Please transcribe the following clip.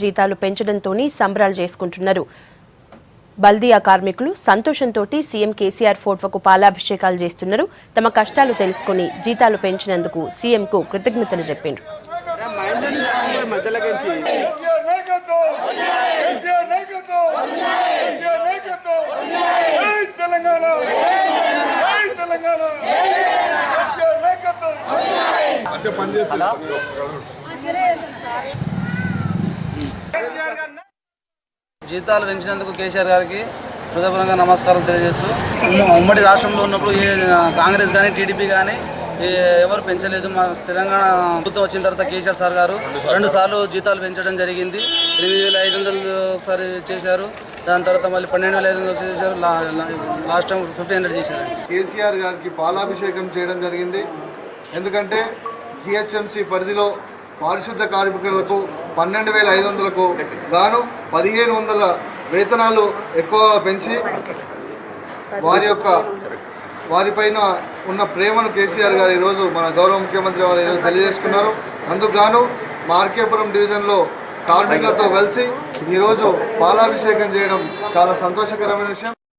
జీతాలు పెంచడంతోనే సంబరాలు చేసుకుంటున్నారు. బల్దియా కార్మికులు సంతోషంతో సీఎం కేసీఆర్ ఫోటోకు పాలాభిషేకాలు చేస్తున్నారు. తమ కష్టాలు తెలుసుకుని జీతాలు పెంచినందుకు సీఎంకు కృతజ్ఞతలు చెప్పారు. జీతాలు పెంచినందుకు కేసీఆర్ గారికి హృదయపూర్వకంగా నమస్కారం తెలియజేస్తూ, ఉమ్మడి రాష్ట్రంలో ఉన్నప్పుడు కాంగ్రెస్ కానీ టీడీపీ కానీ ఎవరు పెంచలేదు. మా తెలంగాణ ప్రభుత్వం వచ్చిన తర్వాత కేసీఆర్ సార్ గారు 2 సార్లు జీతాలు పెంచడం జరిగింది. 8,500 ఒకసారి చేశారు, దాని తర్వాత మళ్ళీ 12,500 చేశారు, లాస్ట్ టైం 1,500 చేశారు. కేసీఆర్ గారికి పాలాభిషేకం చేయడం జరిగింది. ఎందుకంటే జిహెచ్ఎంసీ పరిధిలో పారిశుద్ధ కార్మికులకు 12,500కు గాను 1,500 వేతనాలు ఎక్కువగా పెంచి వారిపైన ఉన్న ప్రేమను కేసీఆర్ గారు ఈరోజు మన గౌరవ ముఖ్యమంత్రి వారు ఈరోజు తెలియజేసుకున్నారు. అందుకు గాను మార్కేపురం డివిజన్లో కార్మికులతో కలిసి ఈరోజు పాలాభిషేకం చేయడం చాలా సంతోషకరమైన విషయం.